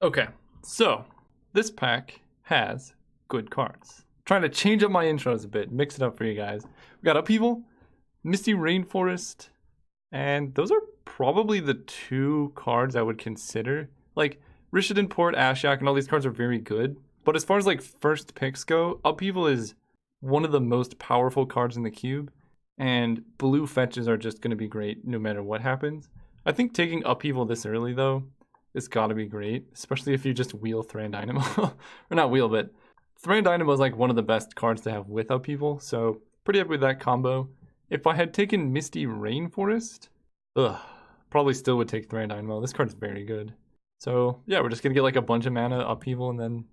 Okay, so this pack has good cards. Trying to change up my intros a bit, mix it up for you guys. We got Upheaval, Misty Rainforest, and those are probably the two cards I would consider. Like, Rishadan Port, Ashyak, and all these cards are very good. But as far as like first picks go, Upheaval is one of the most powerful cards in the cube. And blue fetches are just going to be great no matter what happens. I think taking Upheaval this early, though, is got to be great. Especially if you just wheel Thran Dynamo. Or not wheel, but Thran Dynamo is like one of the best cards to have with Upheaval. So pretty happy with that combo. If I had taken Misty Rainforest, probably still would take Thran Dynamo. This card's very good. So yeah, we're just going to get like a bunch of mana Upheaval and then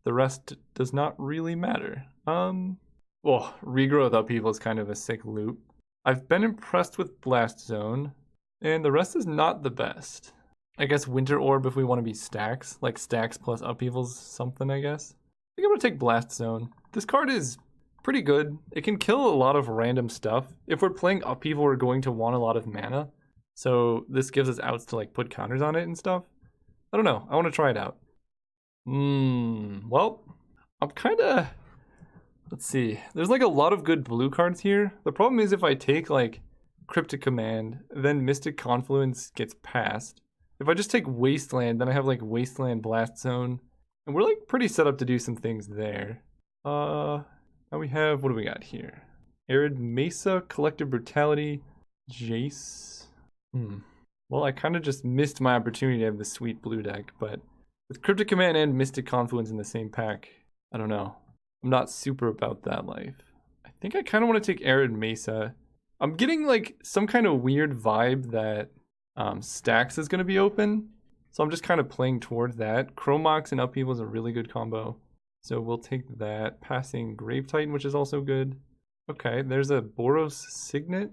the rest does not really matter. Well, Regrowth Upheaval is kind of a sick loop. I've been impressed with Blast Zone, and the rest is not the best. I guess Winter Orb if we want to be stacks, like stacks plus Upheavals something, I guess. I think I'm going to take Blast Zone. This card is pretty good. It can kill a lot of random stuff. If we're playing Upheaval, we're going to want a lot of mana. So this gives us outs to like put counters on it and stuff. I don't know. I want to try it out. Well, I'm kind of... Let's see. There's like a lot of good blue cards here. The problem is if I take like Cryptic Command, then Mystic Confluence gets passed. If I just take Wasteland, then I have like Wasteland Blast Zone. And we're like pretty set up to do some things there. Now we have, what do we got here? Arid Mesa, Collective Brutality, Jace. Well, I kind of just missed my opportunity to have the sweet blue deck, but with Cryptic Command and Mystic Confluence in the same pack, I don't know. I'm not super about that life. I think I kind of want to take Arid Mesa. I'm getting like some kind of weird vibe that Stacks is going to be open. So I'm just kind of playing towards that. Chromox and Upheaval is a really good combo. So we'll take that. Passing Grave Titan, which is also good. Okay, there's a Boros Signet.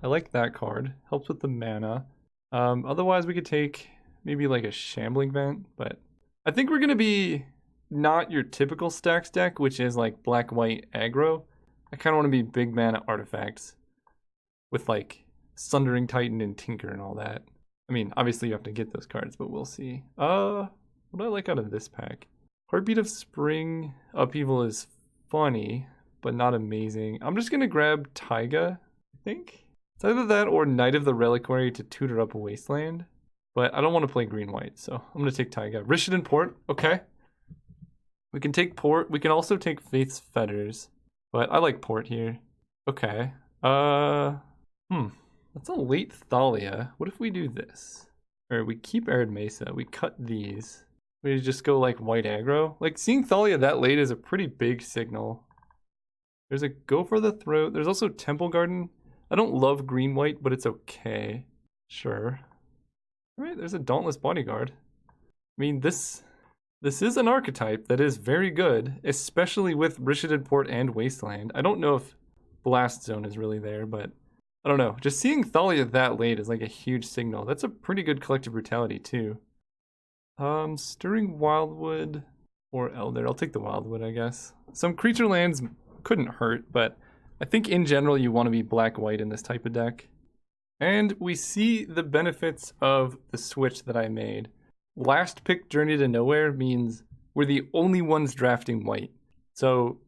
I like that card. Helps with the mana. Otherwise we could take maybe like a Shambling Vent. But I think we're going to be... not your typical stacks deck, which is like black-white aggro. I kind of want to be big mana artifacts with like Sundering Titan and Tinker and all that. I mean, obviously you have to get those cards, but we'll see. What do I like out of this pack? Heartbeat of Spring Upheaval is funny, but not amazing. I'm just going to grab Taiga, I think. It's either that or Knight of the Reliquary to tutor up a Wasteland. But I don't want to play green-white, so I'm going to take Taiga. Rishadan Port, okay. We can take Port. We can also take Faith's Fetters. But I like Port here. Okay. That's a late Thalia. What if we do this? Or we keep Arid Mesa. We cut these. We just go like white aggro. Like seeing Thalia that late is a pretty big signal. There's a Go for the Throat. There's also Temple Garden. I don't love green-white, but it's okay. Sure. Alright, there's a Dauntless Bodyguard. I mean, this is an archetype that is very good, especially with Rishadan Port and Wasteland. I don't know if Blast Zone is really there, but I don't know. Just seeing Thalia that late is like a huge signal. That's a pretty good Collective Brutality too. Stirring Wildwood or Elder. I'll take the Wildwood, I guess. Some creature lands couldn't hurt, but I think in general you want to be black-white in this type of deck. And we see the benefits of the switch that I made. Last pick Journey to Nowhere means we're the only ones drafting white. So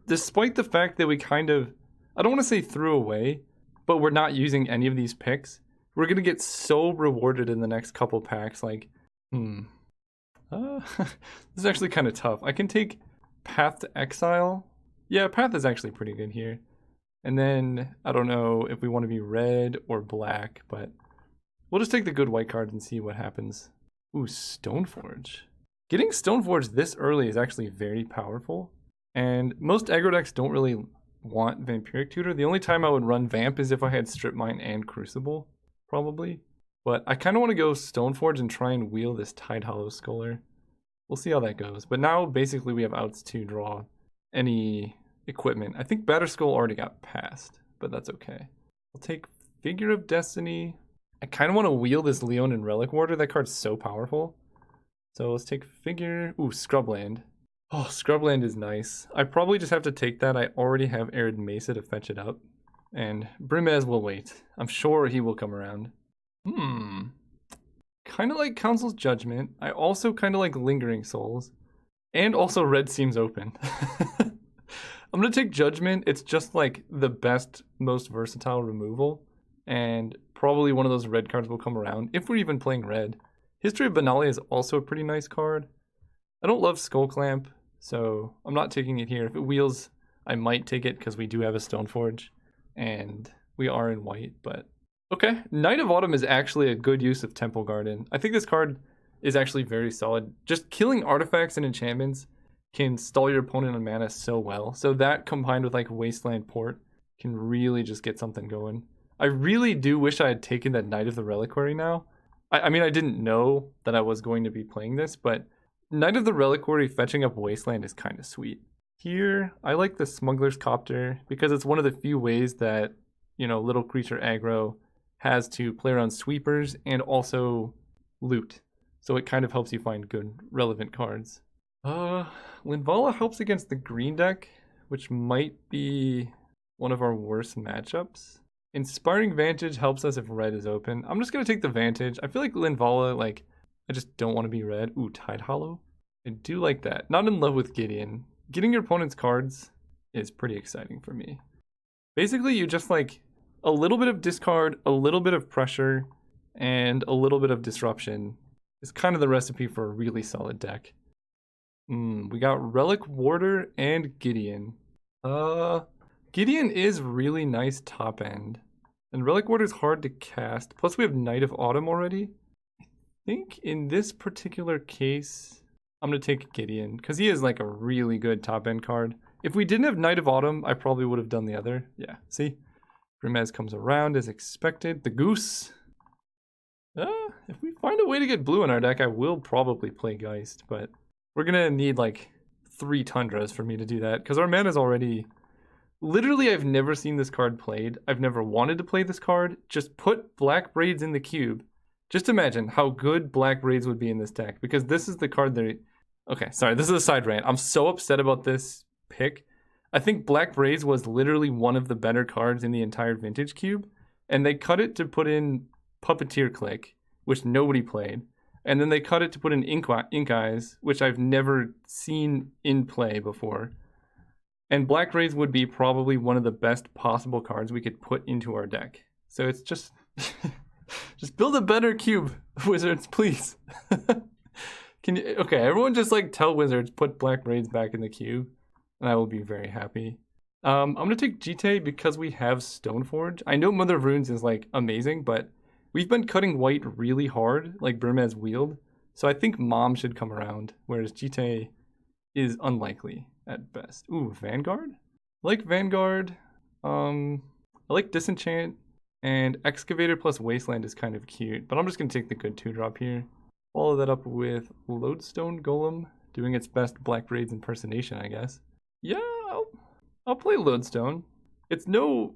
despite the fact that we kind of, I don't want to say threw away, but we're not using any of these picks, we're going to get so rewarded in the next couple packs. Like, this is actually kind of tough. I can take Path to Exile. Yeah, Path is actually pretty good here. And then, I don't know if we want to be red or black, but we'll just take the good white cards and see what happens. Ooh, Stoneforge. Getting Stoneforge this early is actually very powerful. And most aggro decks don't really want Vampiric Tutor. The only time I would run Vamp is if I had Strip Mine and Crucible, probably. But I kind of want to go Stoneforge and try and wheel this Tide Hollow Scholar. We'll see how that goes. But now, basically, we have outs to draw any equipment. I think Batterskull already got passed, but that's okay. I'll take Figure of Destiny. I kind of want to wheel this Leonin Relic Warder. That card's so powerful. So let's take Figure. Ooh, Scrubland. Oh, Scrubland is nice. I probably just have to take that. I already have Arid Mesa to fetch it up. And Brimez will wait. I'm sure he will come around. kind of like Council's Judgment. I also kind of like Lingering Souls. And also red seems open. I'm going to take Judgment. It's just like the best, most versatile removal. And probably one of those red cards will come around if we're even playing red. History of Benalia is also a pretty nice card. I don't love Skull Clamp, so I'm not taking it here. If it wheels, I might take it because we do have a Stoneforge. And we are in white, but... Okay, Knight of Autumn is actually a good use of Temple Garden. I think this card is actually very solid. Just killing artifacts and enchantments can stall your opponent on mana so well. So that combined with like Wasteland Port can really just get something going. I really do wish I had taken that Knight of the Reliquary now. I mean, I didn't know that I was going to be playing this, but Knight of the Reliquary fetching up Wasteland is kind of sweet. Here, I like the Smuggler's Copter because it's one of the few ways that, you know, little creature aggro has to play around sweepers and also loot. So it kind of helps you find good, relevant cards. Linvala helps against the green deck, which might be one of our worst matchups. Inspiring Vantage helps us if red is open. I'm just going to take the Vantage. I feel like Linvala, like, I just don't want to be red. Ooh, Tide Hollow. I do like that. Not in love with Gideon. Getting your opponent's cards is pretty exciting for me. Basically, you just like a little bit of discard, a little bit of pressure, and a little bit of disruption is kind of the recipe for a really solid deck. We got Relic Warder and Gideon. Gideon is really nice top end. And Relic Warder is hard to cast. Plus we have Knight of Autumn already. I think in this particular case, I'm going to take Gideon. Because he is like a really good top end card. If we didn't have Knight of Autumn, I probably would have done the other. Yeah, see? Grimaz comes around as expected. The Goose. If we find a way to get blue in our deck, I will probably play Geist. But we're going to need like 3 Tundras for me to do that. Because our mana is already... Literally, I've never seen this card played. I've never wanted to play this card. Just put Black Braids in the cube. Just imagine how good Black Braids would be in this deck. Because this is the card that... Okay, sorry, this is a side rant. I'm so upset about this pick. I think Black Braids was literally one of the better cards in the entire Vintage cube. And they cut it to put in Puppeteer Click, which nobody played. And then they cut it to put in Ink Eyes, which I've never seen in play before. And Black Braids would be probably one of the best possible cards we could put into our deck. So it's just... just build a better cube, Wizards, please. Can you... Okay, everyone just like tell Wizards, put Black Braids back in the cube. And I will be very happy. I'm going to take Jite because we have Stoneforge. I know Mother of Runes is like amazing, but we've been cutting white really hard, like Burmaz Wield. So I think Mom should come around, whereas Jite is unlikely at best. Ooh, Vanguard? I like Vanguard. I like Disenchant. And Excavator plus Wasteland is kind of cute. But I'm just going to take the good 2-drop here. Follow that up with Lodestone Golem, doing its best Black Braids impersonation, I guess. Yeah, I'll play Lodestone. It's no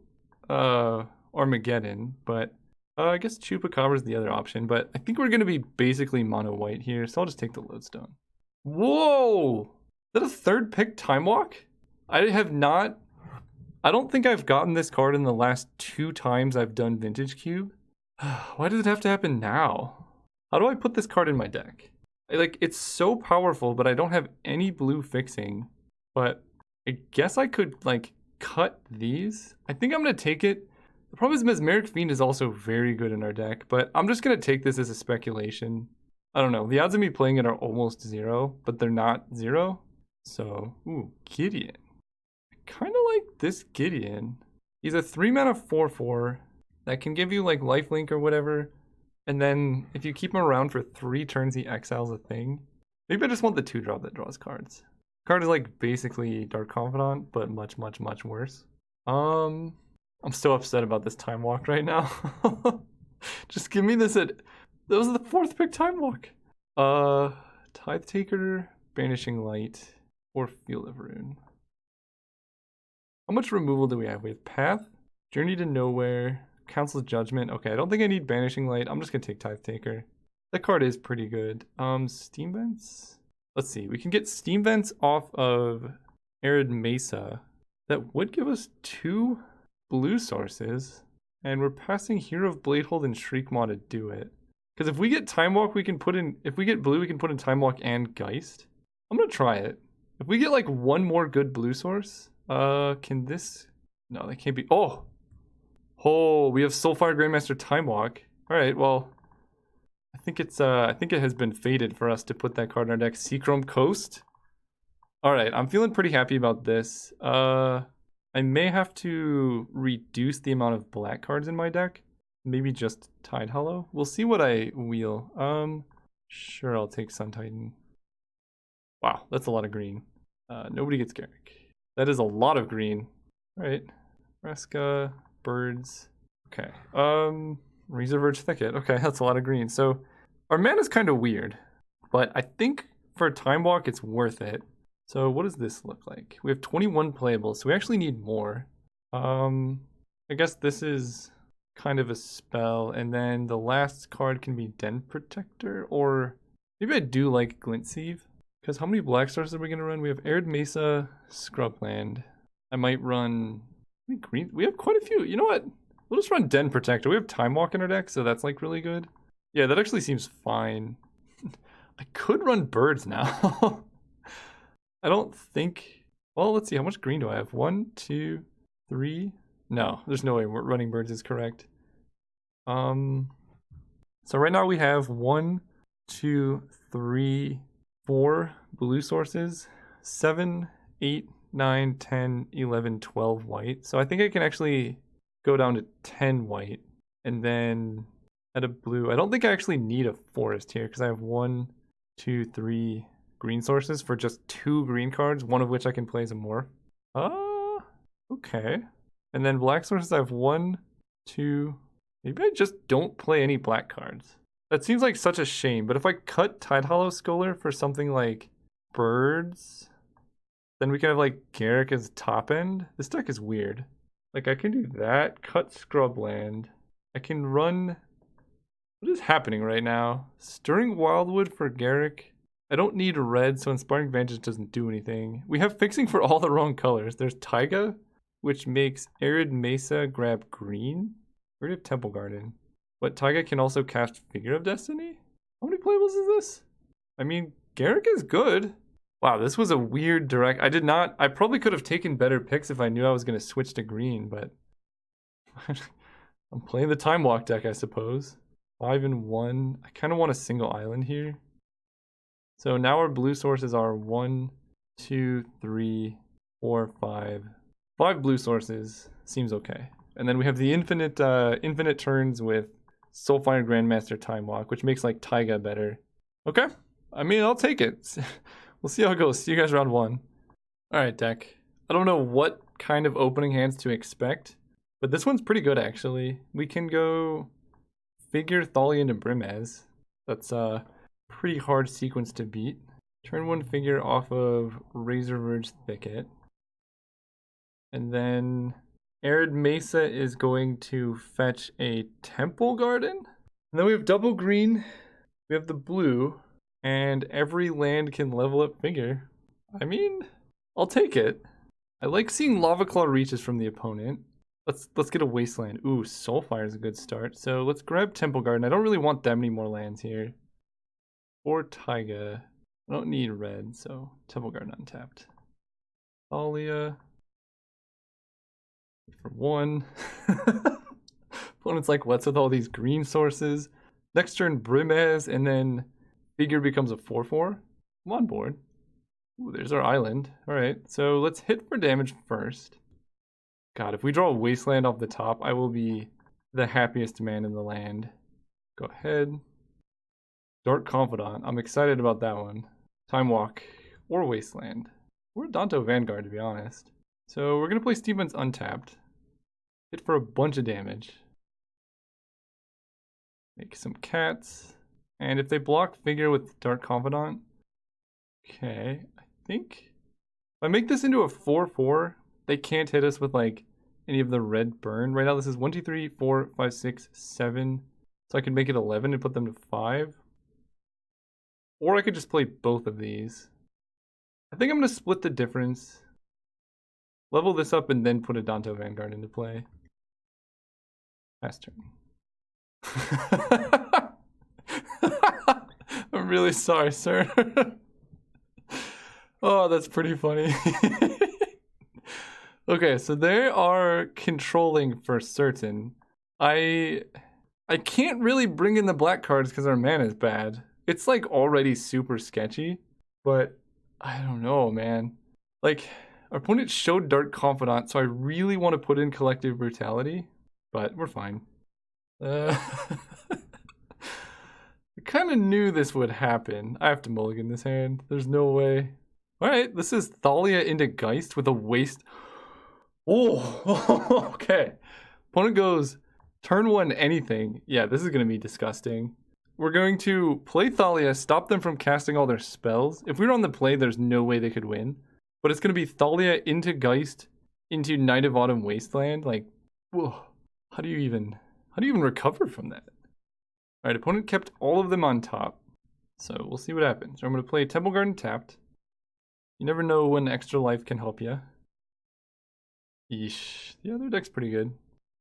Armageddon, but I guess Chupacabra is the other option. But I think we're going to be basically mono white here, so I'll just take the Lodestone. Whoa! Is that a third pick Time Walk? I don't think I've gotten this card in the last 2 times I've done Vintage Cube. Why does it have to happen now? How do I put this card in my deck? It's so powerful, but I don't have any blue fixing. But I guess I could, cut these. I think I'm going to take it. The problem is Mesmeric Fiend is also very good in our deck, but I'm just going to take this as a speculation. I don't know. The odds of me playing it are almost 0, but they're not 0. So, ooh, Gideon. I kind of like this Gideon. He's a 3-mana 4/4 that can give you, lifelink or whatever. And then if you keep him around for 3 turns, he exiles a thing. Maybe I just want the 2-drop that draws cards. Card is basically Dark Confidant, but much, much, much worse. I'm so upset about this Time Walk right now. Just give me this that was the 4th pick Time Walk. Tithe Taker, Banishing Light, or Field of Ruin. How much removal do we have? We have Path, Journey to Nowhere, Council's Judgment. Okay, I don't think I need Banishing Light. I'm just gonna take Tithe Taker. That card is pretty good. Steam Vents? Let's see, we can get Steam Vents off of Arid Mesa. That would give us 2 blue sources. And we're passing Hero of Bladehold and Shriekmaw to do it. Because if we get Time Walk, we can put in, if we get blue, we can put in Time Walk and Geist. I'm gonna try it. If we get like one more good blue source, can this, no, that can't be, oh, we have Soulfire Grandmaster Time Walk. All right, well, I think it has been fated for us to put that card in our deck. Seachrome Coast. All right, I'm feeling pretty happy about this. I may have to reduce the amount of black cards in my deck. Maybe just Tide Hollow. We'll see what I wheel. Sure, I'll take Sun Titan. Wow, that's a lot of green. Nobody gets Garrick. That is a lot of green. All right, Reska, Birds. Okay, Razor Verge Thicket. Okay, that's a lot of green. So our mana's kind of weird, but I think for Time Walk, it's worth it. So what does this look like? We have 21 playables, so we actually need more. I guess this is kind of a spell, and then the last card can be Den Protector, or maybe I do like Glint Sieve, because how many black stars are we going to run? We have Arid Mesa, Scrubland. I might run green. We have quite a few. You know what? We'll just run Den Protector. We have Time Walk in our deck, so that's like really good. Yeah, that actually seems fine. I could run Birds now. I don't think, well, let's see, how much green do I have? 1, 2, 3. No, there's no way running Birds is correct. So right now we have 1, 2, 3, 4 blue sources, 7, 8, 9, 10, 11, 12 white. So I think I can actually go down to 10 white and then add a blue. I don't think I actually need a forest here because I have 1, 2, 3 green sources for just 2 green cards, one of which I can play as a morph. Okay. And then black sources, I have 1, 2, maybe I just don't play any black cards. That seems like such a shame, but if I cut Tide Hollow Scholar for something like Birds, then we can have like Garrick as top end. This deck is weird. Like I can do that, cut Scrubland. I can run, what is happening right now? Stirring Wildwood for Garrick. I don't need red, so Inspiring Advantage doesn't do anything. We have fixing for all the wrong colors. There's Taiga, which makes Arid Mesa grab green. We have Temple Garden. But Taiga can also cast Figure of Destiny? How many playables is this? I mean, Garrick is good. Wow, this was a weird direct. I probably could have taken better picks if I knew I was going to switch to green, but I'm playing the Time Walk deck, I suppose. 5 and 1. I kind of want a single island here. So now our blue sources are 1, 2, 3, 4, 5. 5 blue sources seems okay. And then we have the infinite turns with Soulfire Grandmaster Time Walk, which makes like Taiga better. Okay, I mean, I'll take it. We'll see how it goes. See you guys round 1. All right, deck. I don't know what kind of opening hands to expect, but this one's pretty good actually. We can go Figure, Thalian, and Brimez. That's pretty hard sequence to beat. Turn 1 Figure off of Razor Verge Thicket. And then Arid Mesa is going to fetch a Temple Garden. And then we have double green. We have the blue. And every land can level up Figure. I mean, I'll take it. I like seeing Lava Claw reaches from the opponent. Let's get a Wasteland. Ooh, Soulfire is a good start. So let's grab Temple Garden. I don't really want that many more lands here. Or Taiga. I don't need red, so Temple Garden untapped. Thalia. For 1. Opponent's like, what's with all these green sources? Next turn, Brimez, and then Figure becomes a 4/4. I'm on board. Ooh, there's our island. Alright, so let's hit for damage first. God, if we draw a Wasteland off the top, I will be the happiest man in the land. Go ahead. Dark Confidant. I'm excited about that one. Time Walk or Wasteland. Or Danto Vanguard, to be honest. So we're going to play Steven's untapped. Hit for a bunch of damage. Make some cats. And if they block Figure with Dark Confidant, okay, I think if I make this into a 4/4, they can't hit us with like any of the red burn. Right now this is 1, 2, 3, 4, 5, 6, 7. So I can make it 11 and put them to 5. Or I could just play both of these. I think I'm going to split the difference. Level this up and then put a Danto Vanguard into play. Pass turn. I'm really sorry, sir. Oh, that's pretty funny. Okay, so they are controlling for certain. I can't really bring in the black cards because our mana is bad. It's like already super sketchy, but I don't know, man. Like, our opponent showed Dark Confidant, so I really want to put in Collective Brutality, but we're fine. I kind of knew this would happen. I have to mulligan this hand. There's no way. Alright, this is Thalia into Geist with a waste. Oh, okay. Opponent goes turn 1 anything. Yeah, this is going to be disgusting. We're going to play Thalia, stop them from casting all their spells. If we were on the play, there's no way they could win. But it's going to be Thalia into Geist, into Night of Autumn Wasteland. Like, whoa, how do you even recover from that? All right, opponent kept all of them on top. So we'll see what happens. I'm going to play Temple Garden tapped. You never know when extra life can help you. Yeesh. The other deck's pretty good.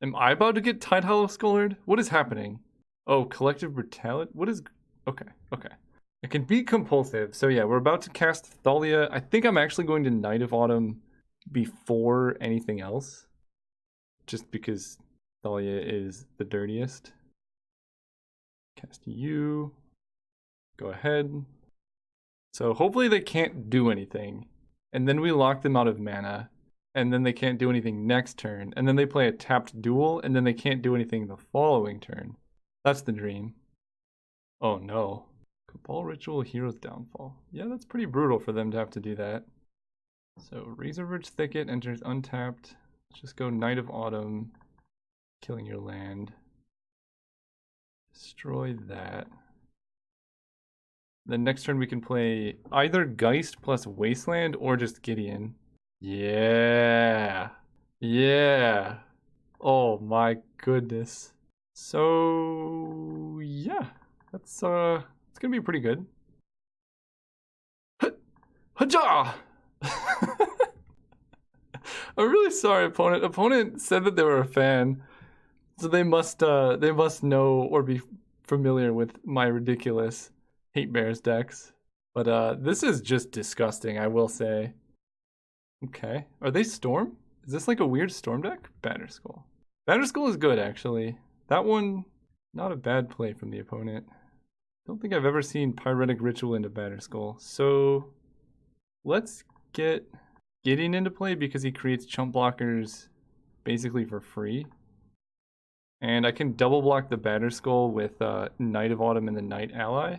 Am I about to get Tide Hollow Scolded? What is happening? Oh, Collective Brutality? What is... Okay. It can be compulsive. So yeah, we're about to cast Thalia. I think I'm actually going to Night of Autumn before anything else. Just because Thalia is the dirtiest. Cast you. Go ahead. So hopefully they can't do anything. And then we lock them out of mana. And then they can't do anything next turn. And then they play a tapped duel. And then they can't do anything the following turn. That's the dream. Oh no. Cabal Ritual, Hero's Downfall. Yeah, that's pretty brutal for them to have to do that. So Razorverge Thicket enters untapped. Let's just go Night of Autumn. Killing your land. Destroy that. Then next turn we can play either Geist plus Wasteland or just Gideon. Yeah. Oh my goodness. So yeah, it's gonna be pretty good. Haja! I'm really sorry, opponent. Opponent said that they were a fan, so they must know or be familiar with my ridiculous Hate Bears decks. But this is just disgusting, I will say. Okay, are they Storm? Is this like a weird Storm deck? Batterskull. Batterskull is good, actually. That one, not a bad play from the opponent. Don't think I've ever seen Pyretic Ritual into Batterskull. So let's get Gideon into play because he creates chump blockers basically for free. And I can double block the Batterskull with Night of Autumn and the Night Ally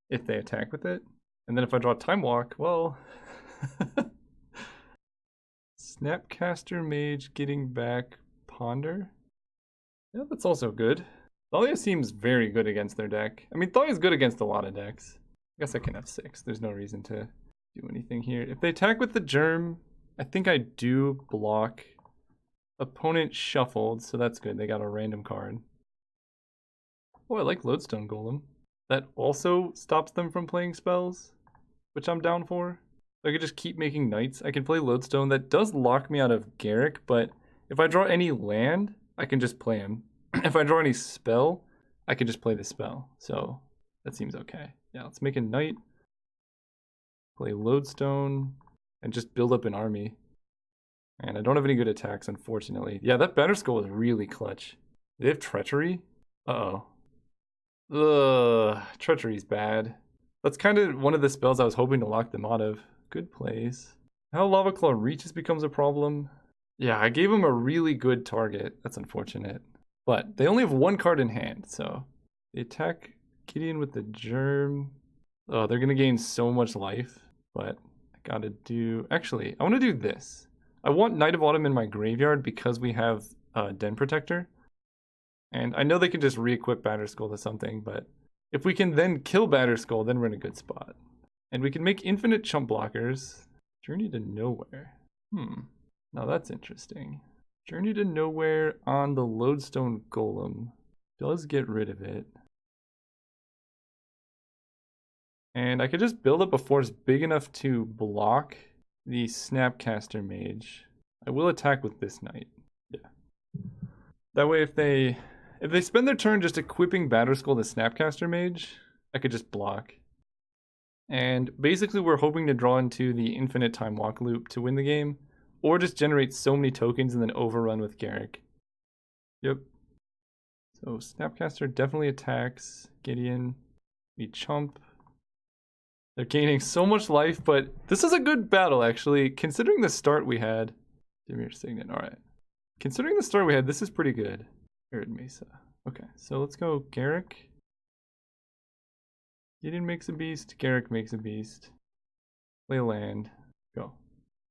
if they attack with it. And then if I draw Time Walk, well... Snapcaster Mage getting back Ponder. Yeah, that's also good. Thalia seems very good against their deck. I mean, Thalia's good against a lot of decks. I guess I can have 6. There's no reason to do anything here. If they attack with the Germ, I think I do block. Opponent shuffled, so that's good. They got a random card. Oh, I like Lodestone Golem. That also stops them from playing spells, which I'm down for. I could just keep making knights. I can play Lodestone. That does lock me out of Garrick, but if I draw any land, I can just play him. If I draw any spell, I can just play the spell. So that seems okay. Yeah, let's make a knight. Play Lodestone and just build up an army. And I don't have any good attacks, unfortunately. Yeah, that Batterskull is really clutch. Do they have Treachery? Uh-oh. Ugh, Treachery's bad. That's kind of one of the spells I was hoping to lock them out of. Good plays. Now Lava Claw reaches becomes a problem. Yeah, I gave him a really good target. That's unfortunate. But they only have 1 card in hand, so they attack Gideon with the Germ. Oh, they're gonna gain so much life, but I gotta do... Actually, I want to do this. I want Night of Autumn in my graveyard because we have Den Protector. And I know they can just re-equip Batterskull to something, but if we can then kill Batterskull, then we're in a good spot. And we can make infinite chump blockers. Journey to Nowhere. Now that's interesting. Journey to Nowhere on the Lodestone Golem does get rid of it. And I could just build up a force big enough to block the Snapcaster Mage. I will attack with this knight. Yeah. That way if they spend their turn just equipping Batterskull to Snapcaster Mage, I could just block. And basically we're hoping to draw into the infinite time walk loop to win the game, or just generate so many tokens and then overrun with Garrick. Yep. So Snapcaster definitely attacks Gideon. We chump. They're gaining so much life, but this is a good battle actually, considering the start we had. Dimir Signet, alright. Considering the start we had, this is pretty good. Arid Mesa. Okay, so let's go Garrick. Gideon makes a beast, Garrick makes a beast. Play a land. Go.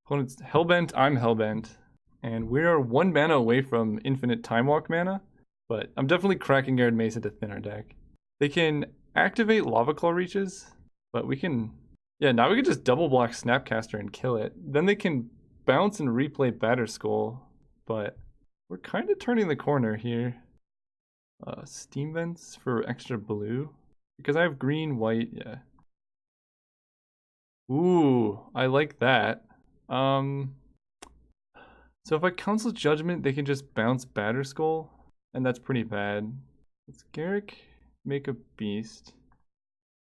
Opponent's Hellbent, I'm Hellbent. And we are 1 mana away from infinite Time Walk mana, but I'm definitely cracking Arid Mesa to thin our deck. They can activate Lava Claw Reaches, but we can... Yeah, now we can just double block Snapcaster and kill it. Then they can bounce and replay Batterskull, but we're kind of turning the corner here. Steam Vents for extra blue. Because I have green, white, yeah. Ooh, I like that. So if I Council Judgment, they can just bounce Batterskull, and that's pretty bad. Let's Garrick make a beast.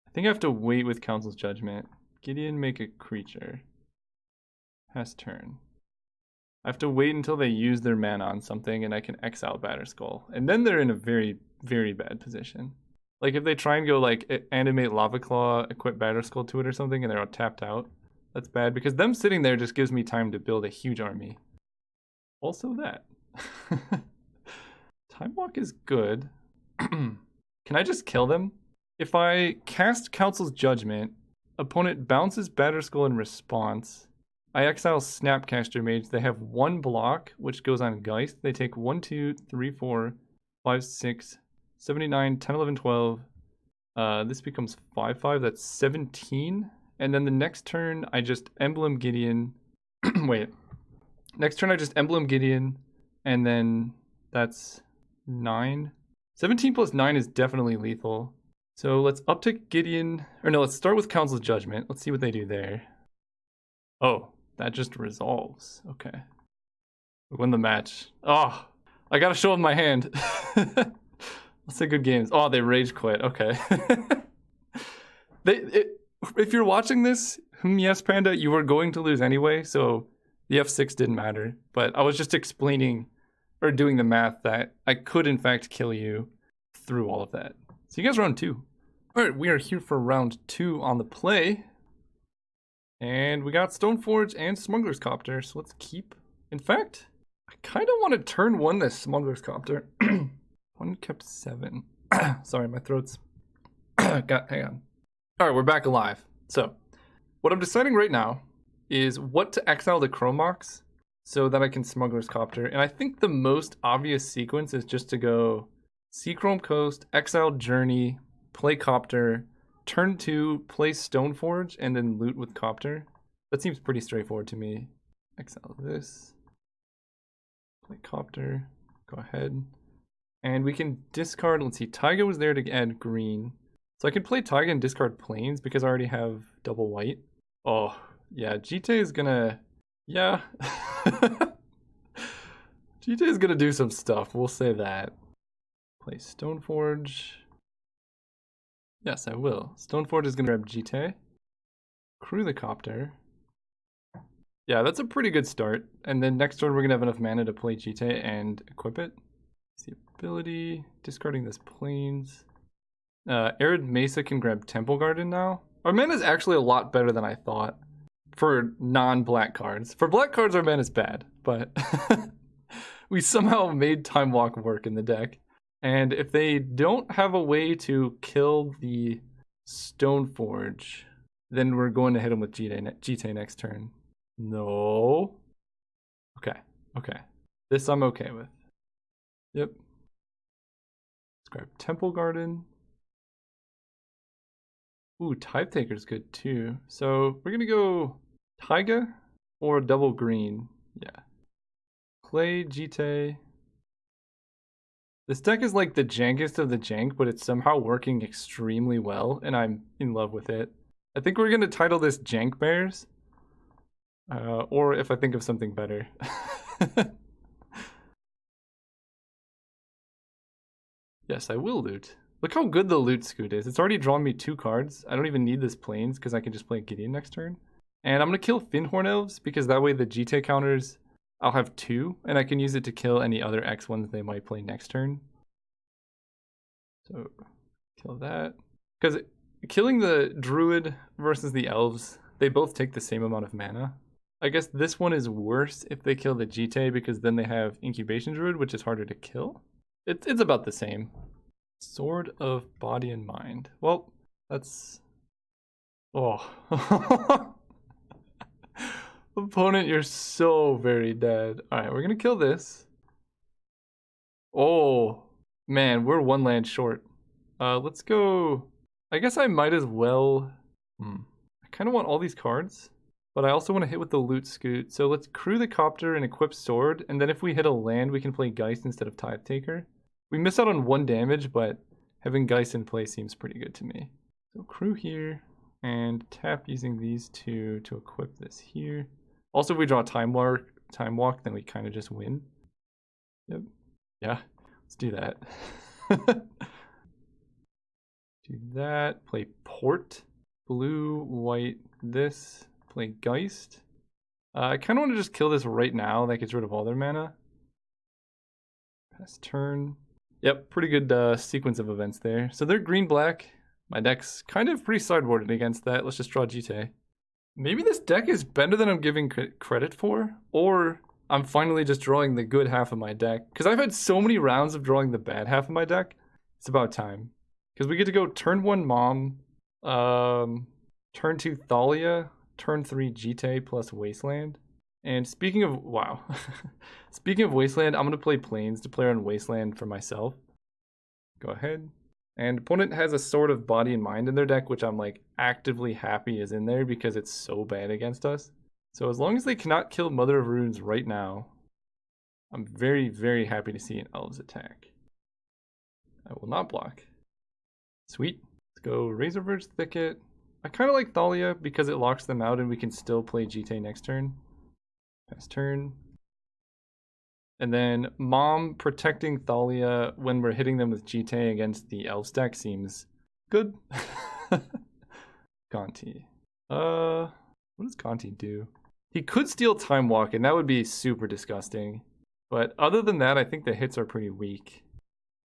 I think I have to wait with Council's Judgment. Gideon make a creature. Pass turn. I have to wait until they use their mana on something and I can exile Batterskull. And then they're in a very, very bad position. Like if they try and go like animate Lava Claw, equip Batterskull to it or something and they're all tapped out, that's bad because them sitting there just gives me time to build a huge army. Also that. Time Walk is good. Can I just kill them? If I cast Council's Judgment, opponent bounces Batterskull in response. I exile Snapcaster Mage. They have 1 block, which goes on Geist. They take 1, 2, 3, 4, 5, 6, 79, 10, 11, 12. This becomes 5, 5. That's 17. And then the next turn, I just Emblem Gideon. Wait. Next turn, I just Emblem Gideon. And then that's 9. 17 plus 9 is definitely lethal. So let's uptick Gideon. Or no, let's start with Council's Judgment. Let's see what they do there. Oh, that just resolves. Okay. We win the match. Oh, I gotta show them my hand. Let's say good games. Oh, they rage quit. Okay. If you're watching this, yes, Panda, you were going to lose anyway, so the F6 didn't matter. But I was just explaining or doing the math that I could in fact kill you through all of that. So you guys round 2. All right, we are here for round 2 on the play. And we got Stoneforge and Smuggler's Copter, so let's keep. In fact, I kind of want to turn 1 this Smuggler's Copter. 1 kept 7. Sorry, my throat's hang on. All right, we're back alive. So what I'm deciding right now is what to exile the Chromox so that I can Smuggler's Copter. And I think the most obvious sequence is just to go Seachrome Coast, exile Journey, play Copter, turn 2, play Stoneforge, and then loot with Copter. That seems pretty straightforward to me. Exile this. Play Copter. Go ahead. And we can discard, let's see, Taiga was there to add green. So I can play Taiga and discard Plains because I already have double white. Oh, yeah, GT is gonna... Yeah. GT is gonna do some stuff, we'll say that. Play Stoneforge. Yes, I will. Stoneforge is gonna grab GT. Crew the Copter. Yeah, that's a pretty good start. And then next turn we're gonna have enough mana to play GT and equip it. The ability, discarding this Plains. Arid Mesa can grab Temple Garden now. Our mana is actually a lot better than I thought for non-black cards. For black cards, our mana is bad, but we somehow made Time Walk work in the deck. And if they don't have a way to kill the Stoneforge, then we're going to hit them with GT next turn. No. Okay, okay. This I'm okay with. Yep. Let's grab Temple Garden. Ooh, Type Taker's good too. So we're gonna go Taiga or double green. Yeah. Play GT. This deck is like the jankest of the jank, but it's somehow working extremely well, and I'm in love with it. I think we're gonna title this Jank Bears. Or if I think of something better. Yes, I will loot. Look how good the Loot Scoot is. It's already drawn me 2 cards. I don't even need this Plains because I can just play Gideon next turn. And I'm going to kill Finhorn Elves because that way the GT counters, I'll have 2. And I can use it to kill any other X ones they might play next turn. So, kill that. Because killing the Druid versus the Elves, they both take the same amount of mana. I guess this one is worse if they kill the GT because then they have Incubation Druid, which is harder to kill. It's about the same. Sword of Body and Mind. Well, that's... Oh. Opponent, you're so very dead. Alright, we're gonna kill this. Oh, man, we're 1 land short. Let's go... I guess I might as well... I kind of want all these cards. But I also want to hit with the Loot Scoot. So let's crew the Copter and equip Sword. And then if we hit a land, we can play Geist instead of Tithe Taker. We miss out on 1 damage, but having Geist in play seems pretty good to me. So crew here and tap using these 2 to equip this here. Also, if we draw Time Walk, then we kind of just win. Yep. Yeah, let's do that. Do that. Play Port. Blue, white, this. Play Geist. I kind of want to just kill this right now. That gets rid of all their mana. Pass turn. Yep, pretty good sequence of events there. So they're green-black. My deck's kind of pretty sideboarded against that. Let's just draw GT. Maybe this deck is better than I'm giving credit for. Or I'm finally just drawing the good half of my deck. Because I've had so many rounds of drawing the bad half of my deck. It's about time. Because we get to go turn 1 Mom. Turn 2 Thalia. Turn 3 GT plus Wasteland. And speaking of, wow. Speaking of Wasteland, I'm going to play Plains to play on Wasteland for myself. Go ahead. And opponent has a Sword of Body and Mind in their deck, which I'm like actively happy is in there because it's so bad against us. So as long as they cannot kill Mother of Runes right now, I'm very, very happy to see an Elves attack. I will not block. Sweet. Let's go Razorverge Thicket. I kind of like Thalia because it locks them out and we can still play GT next turn. Pass turn. And then Mom protecting Thalia when we're hitting them with GT against the Elf stack seems good. Gonti. What does Gonti do? He could steal Time Walk and that would be super disgusting. But other than that, I think the hits are pretty weak.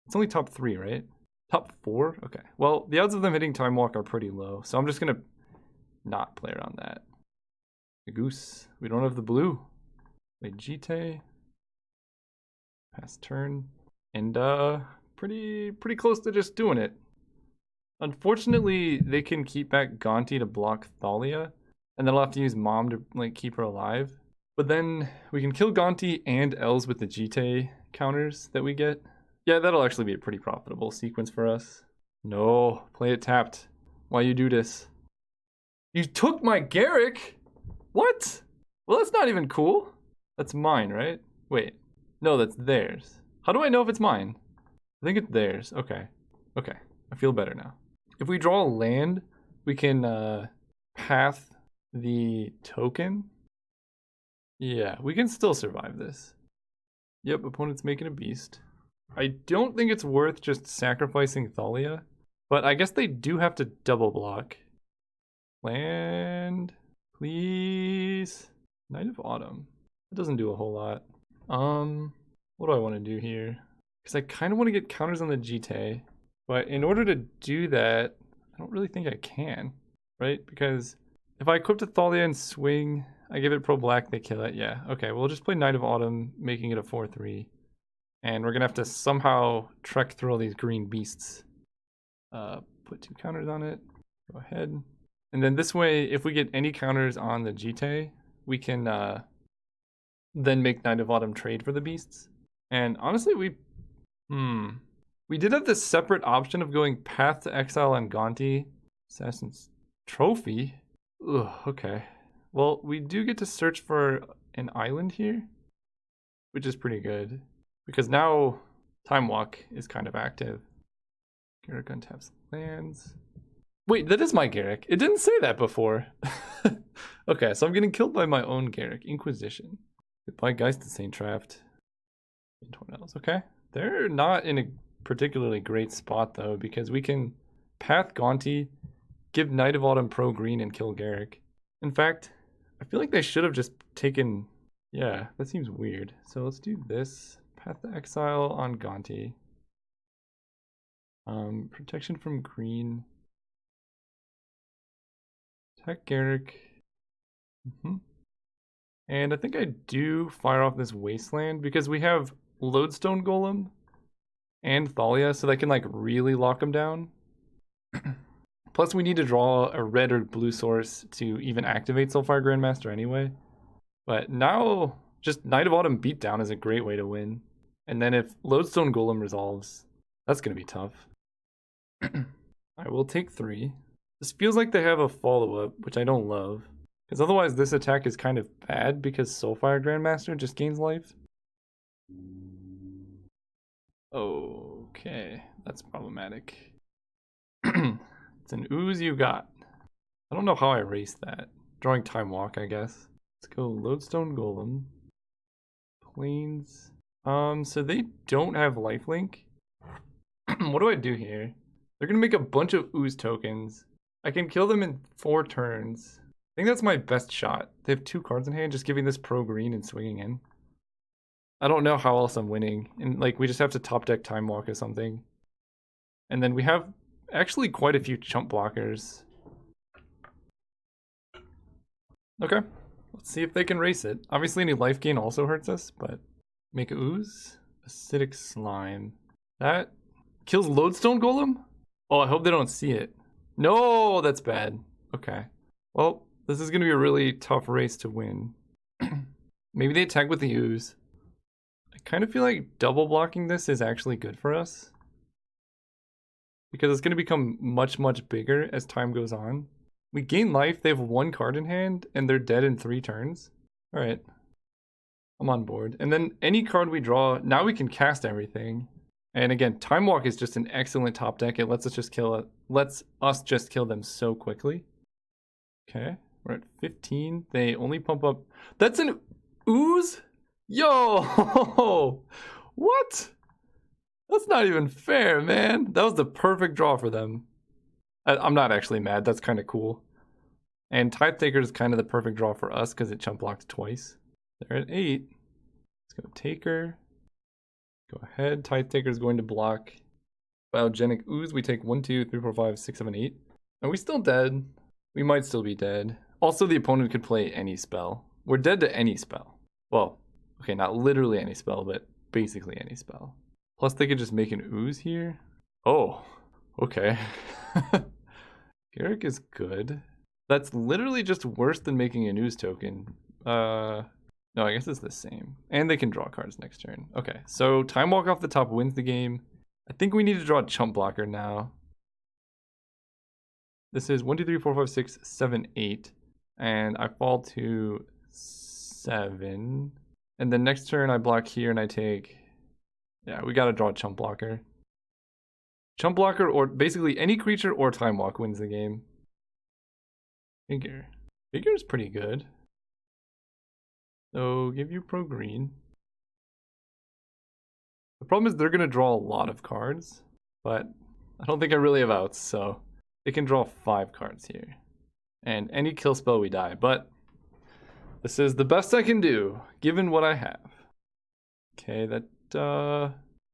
It's only top 3, right? Top 4? Okay. Well, the odds of them hitting Time Walk are pretty low, so I'm just going to not play around that. The Goose. We don't have the blue. Play GT. Pass turn. And pretty close to just doing it. Unfortunately, they can keep back Gonti to block Thalia, and then I'll have to use Mom to like keep her alive. But then we can kill Gonti and Els with the GT counters that we get. Yeah, that'll actually be a pretty profitable sequence for us. No, play it tapped. Why you do this? You took my Garrick? What? Well, that's not even cool. That's mine, right? Wait. No, that's theirs. How do I know if it's mine? I think it's theirs. Okay. Okay. I feel better now. If we draw a land, we can path the token. Yeah, we can still survive this. Yep, opponent's making a beast. I don't think it's worth just sacrificing Thalia, but I guess they do have to double block. Land, please. Knight of Autumn. That doesn't do a whole lot. What do I want to do here? Because I kind of want to get counters on the GT, but in order to do that, I don't really think I can, right? Because if I equip to Thalia and swing, I give it pro black, they kill it. Yeah, okay, we'll just play Knight of Autumn, making it a 4/3. And we're going to have to somehow trek through all these green beasts. Put 2 counters on it. Go ahead. And then this way, if we get any counters on the GT, we can then make Knight of Autumn trade for the beasts. And honestly, we did have this separate option of going Path to Exile on Gonti. Assassin's Trophy? Ugh, okay. Well, we do get to search for an island here, which is pretty good. Because now Time Walk is kind of active. Garrick untaps lands. Wait, that is my Garrick. It didn't say that before. Okay, so I'm getting killed by my own Garrick. Inquisition. Goodbye, Geist to Saint Trapped. Tornadoes. Okay. They're not in a particularly great spot though, because we can path Gonti, give Knight of Autumn pro green, and kill Garrick. In fact, I feel like they should have just taken... Yeah, that seems weird. So let's do this. Path the Exile on Gonti. Protection from green. Attack Garrick. And I think I do fire off this Wasteland because we have Lodestone Golem and Thalia, so they can like really lock them down. Plus we need to draw a red or blue source to even activate Soulfire Grandmaster anyway. But now just Knight of Autumn beatdown is a great way to win. And then if Lodestone Golem resolves, that's going to be tough. I will take 3. This feels like they have a follow-up, which I don't love. Because otherwise this attack is kind of bad because Soulfire Grandmaster just gains life. Okay, that's problematic. It's an ooze you got. I don't know how I erase that. Drawing Time Walk, I guess. Let's go Lodestone Golem. Plains. So they don't have lifelink. What do I do here? They're gonna make a bunch of ooze tokens. I can kill them in 4 turns. I think that's my best shot. They have 2 cards in hand, just giving this pro green and swinging in. I don't know how else I'm winning. And like we just have to top deck Time Walk or something. And then we have actually quite a few chump blockers. Okay. Let's see if they can race it. Obviously any life gain also hurts us, but make ooze. Acidic slime. That kills Lodestone Golem? Oh, I hope they don't see it. No, that's bad. Okay. Well, this is going to be a really tough race to win. Maybe they attack with the ooze. I kind of feel like double blocking this is actually good for us. Because it's going to become much, much bigger as time goes on. We gain life, they have 1 card in hand, and they're dead in 3 turns. Alright. I'm on board. And then any card we draw, now we can cast everything. And again, Time Walk is just an excellent top deck. It lets us just kill them so quickly. Okay, we're at 15. They only pump up. That's an ooze? Yo! What? That's not even fair, man. That was the perfect draw for them. I'm not actually mad. That's kind of cool. And Tithe Taker is kind of the perfect draw for us because it chump blocked twice. They're at 8. Let's go Taker. Go ahead. Tithe Taker is going to block Biogenic Ooze. We take 1, 2, 3, 4, 5, 6, 7, 8. Are we still dead? We might still be dead. Also, the opponent could play any spell. We're dead to any spell. Well, okay, not literally any spell, but basically any spell. Plus, they could just make an Ooze here. Oh, okay. Garrick is good. That's literally just worse than making an Ooze token. No, I guess it's the same. And they can draw cards next turn. Okay, so Time Walk off the top wins the game. I think we need to draw a chump blocker now. This is 1, 2, 3, 4, 5, 6, 7, 8. And I fall to 7. And then next turn I block here and I take... Yeah, we gotta draw a chump blocker. Chump blocker or basically any creature or Time Walk wins the game. Figure. Figure is pretty good. So give you pro green. The problem is they're gonna draw a lot of cards, but I don't think I really have outs, so they can draw 5 cards here. And any kill spell we die, but this is the best I can do, given what I have. Okay,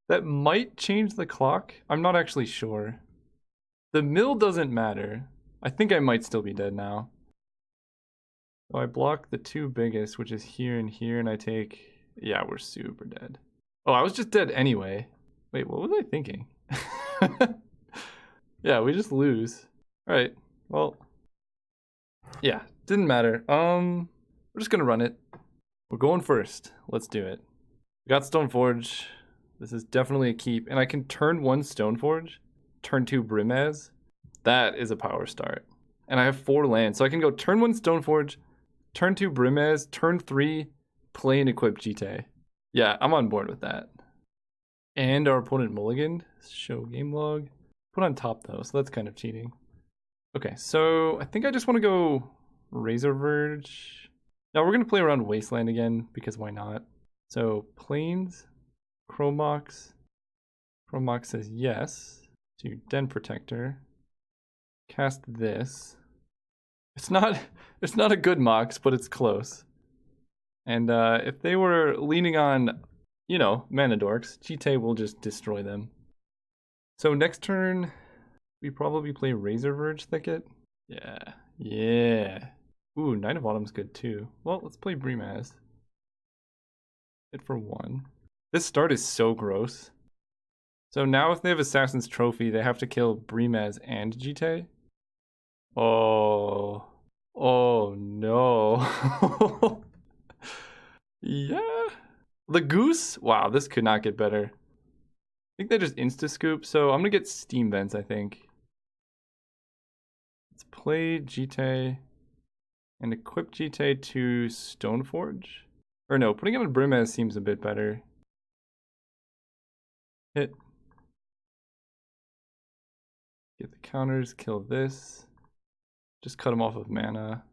that might change the clock. I'm not actually sure. The mill doesn't matter. I think I might still be dead now. So I block the 2 biggest, which is here, and I take... Yeah, we're super dead. Oh, I was just dead anyway. Wait, what was I thinking? Yeah, we just lose. Alright, well... Yeah, didn't matter. We're just gonna run it. We're going first. Let's do it. We got Stoneforge. This is definitely a keep. And I can turn 1 Stoneforge, turn 2 Brimaz. That is a power start. And I have 4 lands, so I can go turn 1 Stoneforge, turn 2 Brimaz, turn 3 play and equip Jite. Yeah, I'm on board with that. And our opponent mulliganed. Show game log. Put on top though, so that's kind of cheating. Okay, so I think I just want to go Razor Verge. Now we're going to play around Wasteland again, because why not? So Plains, Chromox, Chromox says yes to Den Protector. Cast this. It's not a good Mox, but it's close. And if they were leaning on, you know, mana dorks, Jite will just destroy them. So next turn, we probably play Razor Verge Thicket. Yeah. Ooh, Knight of Autumn's good too. Well, let's play Brimaz. Hit for 1. This start is so gross. So now if they have Assassin's Trophy, they have to kill Brimaz and Jite. Oh no. Yeah. The Goose? Wow, this could not get better. I think they just insta-scoop, so I'm gonna get Steam Vents, I think. Let's play Jite and equip Jite to Stoneforge. Or no, putting him in Brimaz seems a bit better. Hit. Get the counters, kill this. Just cut him off of mana.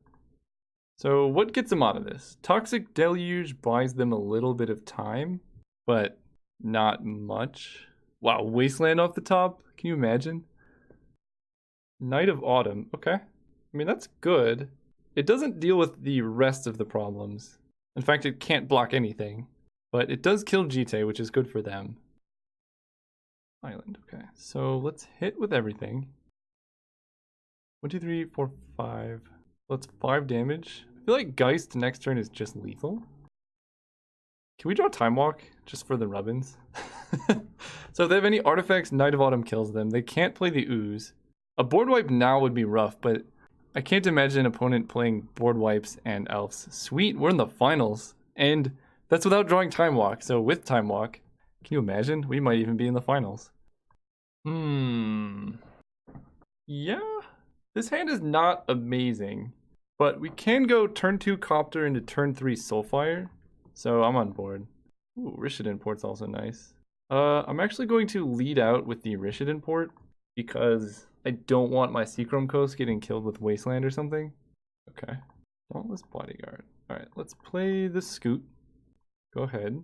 So what gets them out of this? Toxic Deluge buys them a little bit of time, but not much. Wow, Wasteland off the top? Can you imagine? Knight of Autumn, okay. I mean, that's good. It doesn't deal with the rest of the problems. In fact, it can't block anything. But it does kill Jite, which is good for them. Island, okay. So let's hit with everything. 1, 2, 3, 4, 5. That's 5 damage. I feel like Geist next turn is just lethal. Can we draw Time Walk just for the rubbins? So if they have any artifacts, Knight of Autumn kills them. They can't play the Ooze. A board wipe now would be rough, but I can't imagine an opponent playing board wipes and elves. Sweet, we're in the finals. And that's without drawing Time Walk. So with Time Walk, can you imagine? We might even be in the finals. Yeah. This hand is not amazing, but we can go turn 2 Copter into turn 3 Soulfire. So I'm on board. Ooh, Rishadan Port's also nice. I'm actually going to lead out with the Rishadan Port because I don't want my Seachrome Coast getting killed with Wasteland or something. Okay. Dauntless Bodyguard. Alright, let's play the Scoot. Go ahead.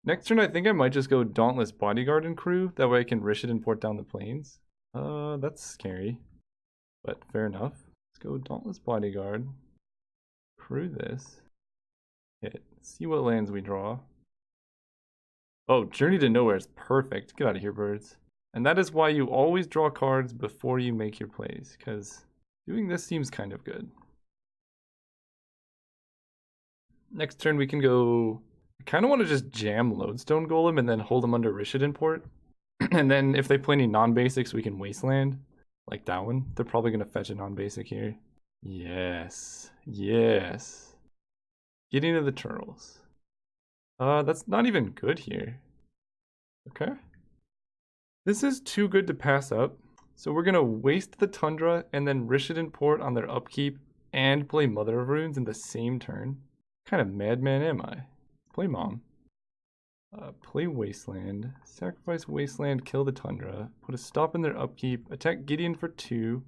Next turn, I think I might just go Dauntless Bodyguard and Crew. That way I can Rishadan Port down the plains. That's scary. But fair enough. Let's go Dauntless Bodyguard. Crew this. Hit. See what lands we draw. Oh, Journey to Nowhere is perfect. Get out of here, birds. And that is why you always draw cards before you make your plays, because doing this seems kind of good. Next turn we can go... I kind of want to just jam Lodestone Golem and then hold them under Rishadan Port. And then if they play any non-basics, we can Wasteland. Like that one. They're probably going to fetch a non-basic here. Yes. Yes. Getting to the Turtles. That's not even good here. Okay. This is too good to pass up. So we're going to waste the Tundra and then Rishadan Port on their upkeep and play Mother of Runes in the same turn. What kind of madman am I? Play Mom. Play Wasteland. Sacrifice Wasteland, kill the Tundra. Put a stop in their upkeep. Attack Gideon for 2.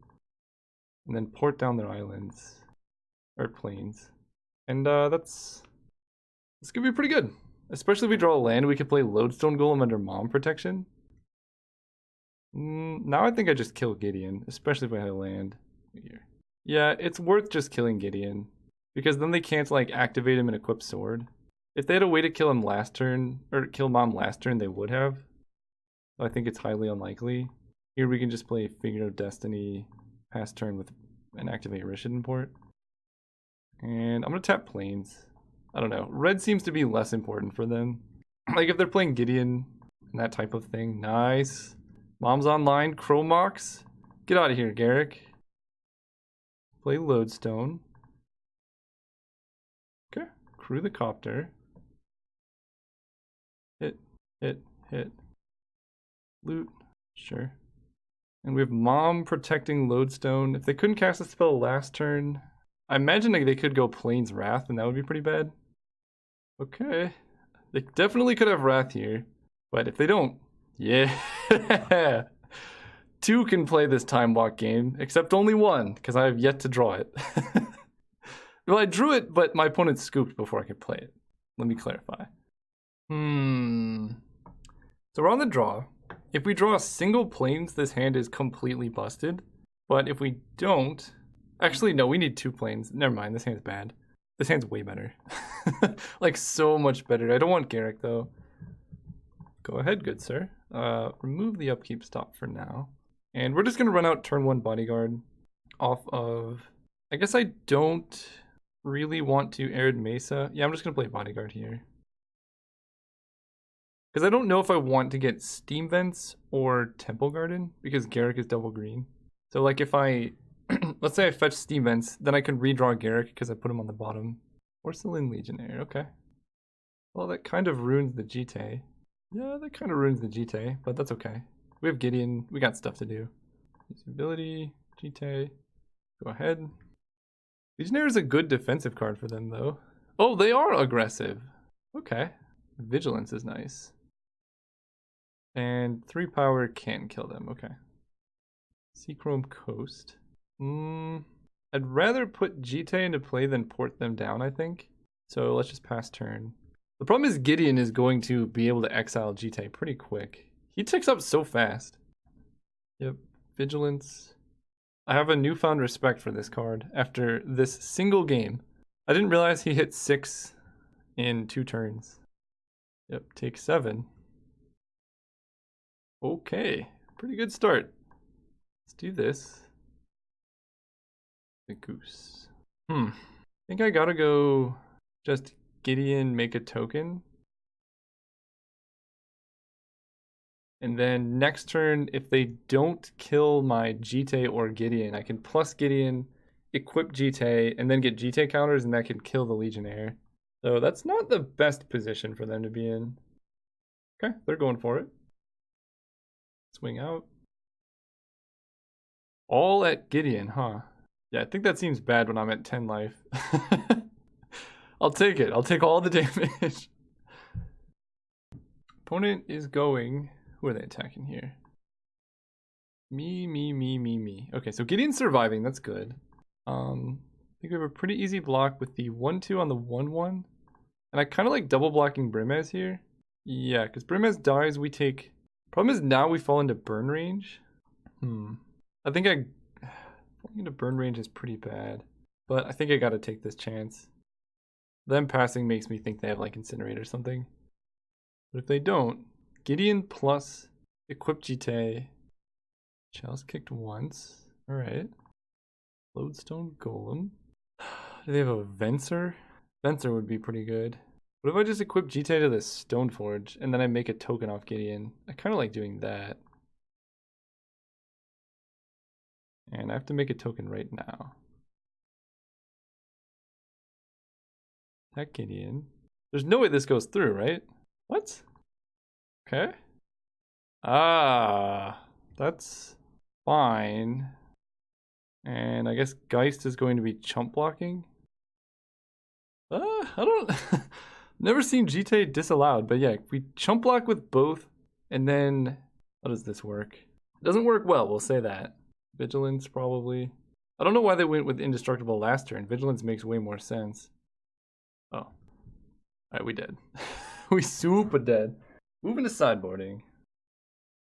And then port down their islands. Or plains. And that's gonna be pretty good. Especially if we draw a land, we could play Lodestone Golem under Mom protection. Now I think I just kill Gideon, especially if I had a land here. Yeah, it's worth just killing Gideon. Because then they can't like activate him and equip Sword. If they had a way to kill him last turn, or kill Mom last turn, they would have. I think it's highly unlikely. Here we can just play Figure of Destiny, pass turn with and activate Rishadan Port. And I'm gonna tap Plains. I don't know. Red seems to be less important for them. Like if they're playing Gideon and that type of thing. Nice. Mom's online. Chromox. Get out of here, Garrick. Play Lodestone. Okay. Crew the Copter. Hit, hit, hit. Loot. Sure. And we have Mom protecting Lodestone. If they couldn't cast a spell last turn, I imagine like they could go Plains Wrath and that would be pretty bad. Okay. They definitely could have Wrath here. But if they don't, yeah. 2 can play this Time Walk game, except only 1, because I have yet to draw it. Well, I drew it, but my opponent scooped before I could play it. Let me clarify. So we're on the draw. If we draw single planes, this hand is completely busted. But if we don't... Actually, no, we need 2 planes. Never mind, this hand's bad. This hand's way better. Like, so much better. I don't want Garrick, though. Go ahead, good sir. Remove the upkeep stop for now. And we're just going to run out turn 1 Bodyguard off of... I guess I don't really want to Arid Mesa. Yeah, I'm just going to play Bodyguard here. Because I don't know if I want to get Steam Vents or Temple Garden, because Garrick is double green. So like if I... let's say I fetch Steam Vents, then I can redraw Garrick because I put him on the bottom. Porcelain Legionnaire, okay. Well, that kind of ruins the GT. Yeah, that kind of ruins the GT, but that's okay. We have Gideon, we got stuff to do. Ability, GT, go ahead. Legionnaire is a good defensive card for them, though. Oh, they are aggressive. Okay. Vigilance is nice. And 3 power can kill them, okay. Seachrome Coast. I'd rather put GT into play than port them down, I think. So let's just pass turn. The problem is Gideon is going to be able to exile GT pretty quick. He ticks up so fast. Yep, Vigilance. I have a newfound respect for this card after this single game. I didn't realize he hit 6 in 2 turns. Yep, take 7. Okay, pretty good start. Let's do this. The goose. I think I gotta go just Gideon, make a token. And then next turn, if they don't kill my GT or Gideon, I can plus Gideon, equip GT, and then get GT counters, and that can kill the Legionnaire. So that's not the best position for them to be in. Okay, they're going for it. Swing out. All at Gideon, huh? Yeah, I think that seems bad when I'm at 10 life. I'll take it. I'll take all the damage. Opponent is going... Who are they attacking here? Me. Okay, so Gideon's surviving. That's good. I think we have a pretty easy block with the 1-2 on the 1-1. And I kind of like double blocking Brimez here. Yeah, because Brimez dies, we take... Problem is now we fall into burn range. I think falling into burn range is pretty bad. But I think I gotta take this chance. Them passing makes me think they have like Incinerate or something. But if they don't, Gideon plus equip GT. Chalice kicked once. Alright. Lodestone Golem. Do they have a Venser? Venser would be pretty good. What if I just equip GT to this Stoneforge and then I make a token off Gideon? I kind of like doing that. And I have to make a token right now. Attack Gideon. There's no way this goes through, right? What? Okay. That's fine. And I guess Geist is going to be chump blocking. I don't... Never seen GT disallowed, but yeah, we chump block with both, and then... How does this work? It doesn't work well, we'll say that. Vigilance, probably. I don't know why they went with Indestructible last turn. Vigilance makes way more sense. Oh. Alright, we dead. We super dead. Moving to sideboarding.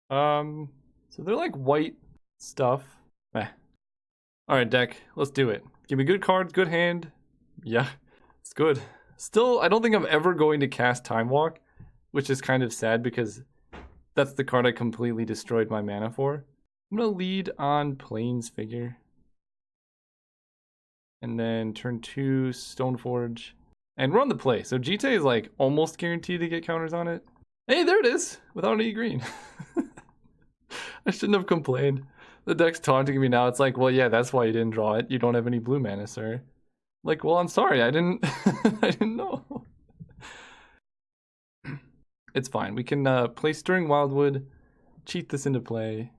So they're like white stuff. Alright, deck. Let's do it. Give me good cards, good hand. Yeah, it's good. Still, I don't think I'm ever going to cast Time Walk, which is kind of sad because that's the card I completely destroyed my mana for. I'm going to lead on Plains Figure. And then turn 2, Stoneforge. And we're on the play, so GT is like almost guaranteed to get counters on it. Hey, there it is, without any green. I shouldn't have complained. The deck's taunting me now. It's like, well, yeah, that's why you didn't draw it. You don't have any blue mana, sir. Like, well, I'm sorry, I didn't I didn't know. It's fine. We can play Stirring Wildwood, cheat this into play.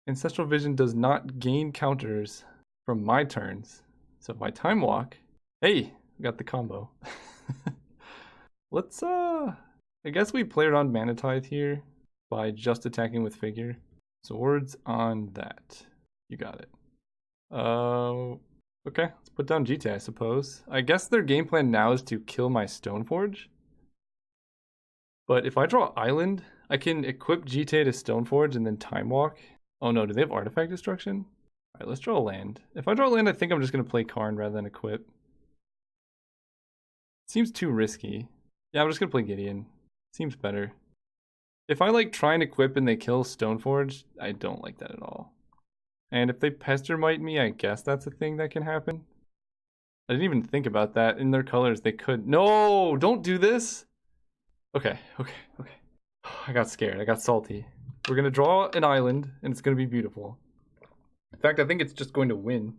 Ancestral Vision does not gain counters from my turns. So if I Time Walk, hey, we got the combo. Let's I guess we play around Mana Tithe here by just attacking with Figure. Swords on that. You got it. Okay, let's put down GT, I suppose. I guess their game plan now is to kill my Stoneforge. But if I draw Island, I can equip GTA to Stoneforge and then Time Walk. Oh no, do they have Artifact Destruction? Alright, let's draw a land. If I draw a land, I think I'm just going to play Karn rather than equip. Seems too risky. Yeah, I'm just going to play Gideon. Seems better. If I like try and equip and they kill Stoneforge, I don't like that at all. And if they Pestermite me, I guess that's a thing that can happen. I didn't even think about that. In their colors, they could. No, don't do this. Okay. I got scared. I got salty. We're going to draw an island, and it's going to be beautiful. In fact, I think it's just going to win.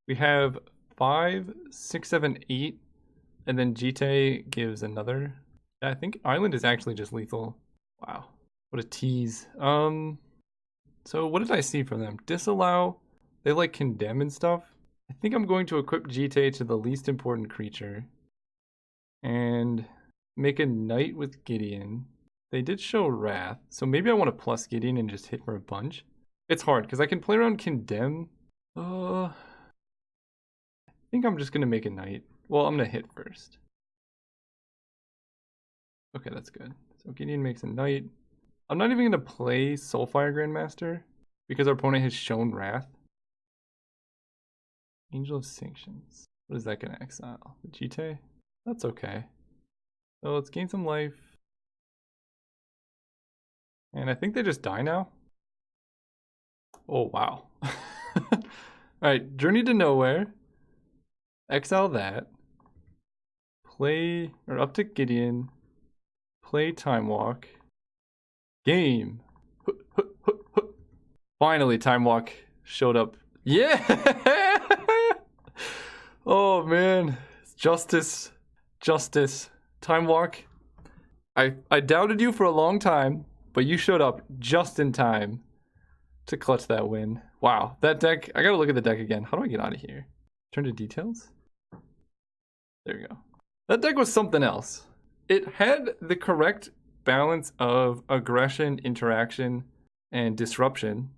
We have 5, 6, 7, 8, and then Jite gives another. Yeah, I think island is actually just lethal. Wow, what a tease. So what did I see from them? Disallow. They like condemn and stuff. I think I'm going to equip Jite to the least important creature. And make a knight with Gideon. They did show Wrath, so maybe I want to plus Gideon and just hit for a bunch. It's hard, because I can play around Condemn. I think I'm just going to make a knight. Well, I'm going to hit first. Okay, that's good. So Gideon makes a knight. I'm not even going to play Soulfire Grandmaster, because our opponent has shown Wrath. Angel of Sanctions. What is that going to exile? The Jite? That's okay. So let's gain some life. And I think they just die now. Oh, wow. Alright, Journey to Nowhere. Exile that. Play, or up to Gideon. Play Time Walk. Game. Finally, Time Walk showed up. Yeah! Oh, man. Justice. Justice. Time Walk. I doubted you for a long time, but you showed up just in time to clutch that win. Wow, that deck, I gotta look at the deck again. How do I get out of here? Turn to details? There we go. That deck was something else. It had the correct balance of aggression, interaction, and disruption.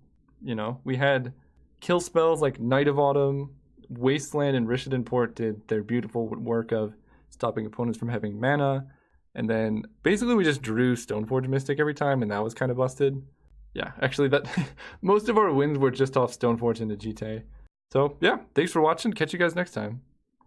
You know, we had kill spells like Night of Autumn, Wasteland, and Rishadan Port did their beautiful work of stopping opponents from having mana. And then basically we just drew Stoneforge Mystic every time, and that was kind of busted. Yeah, actually that most of our wins were just off Stoneforge into Jite. So yeah, thanks for watching. Catch you guys next time.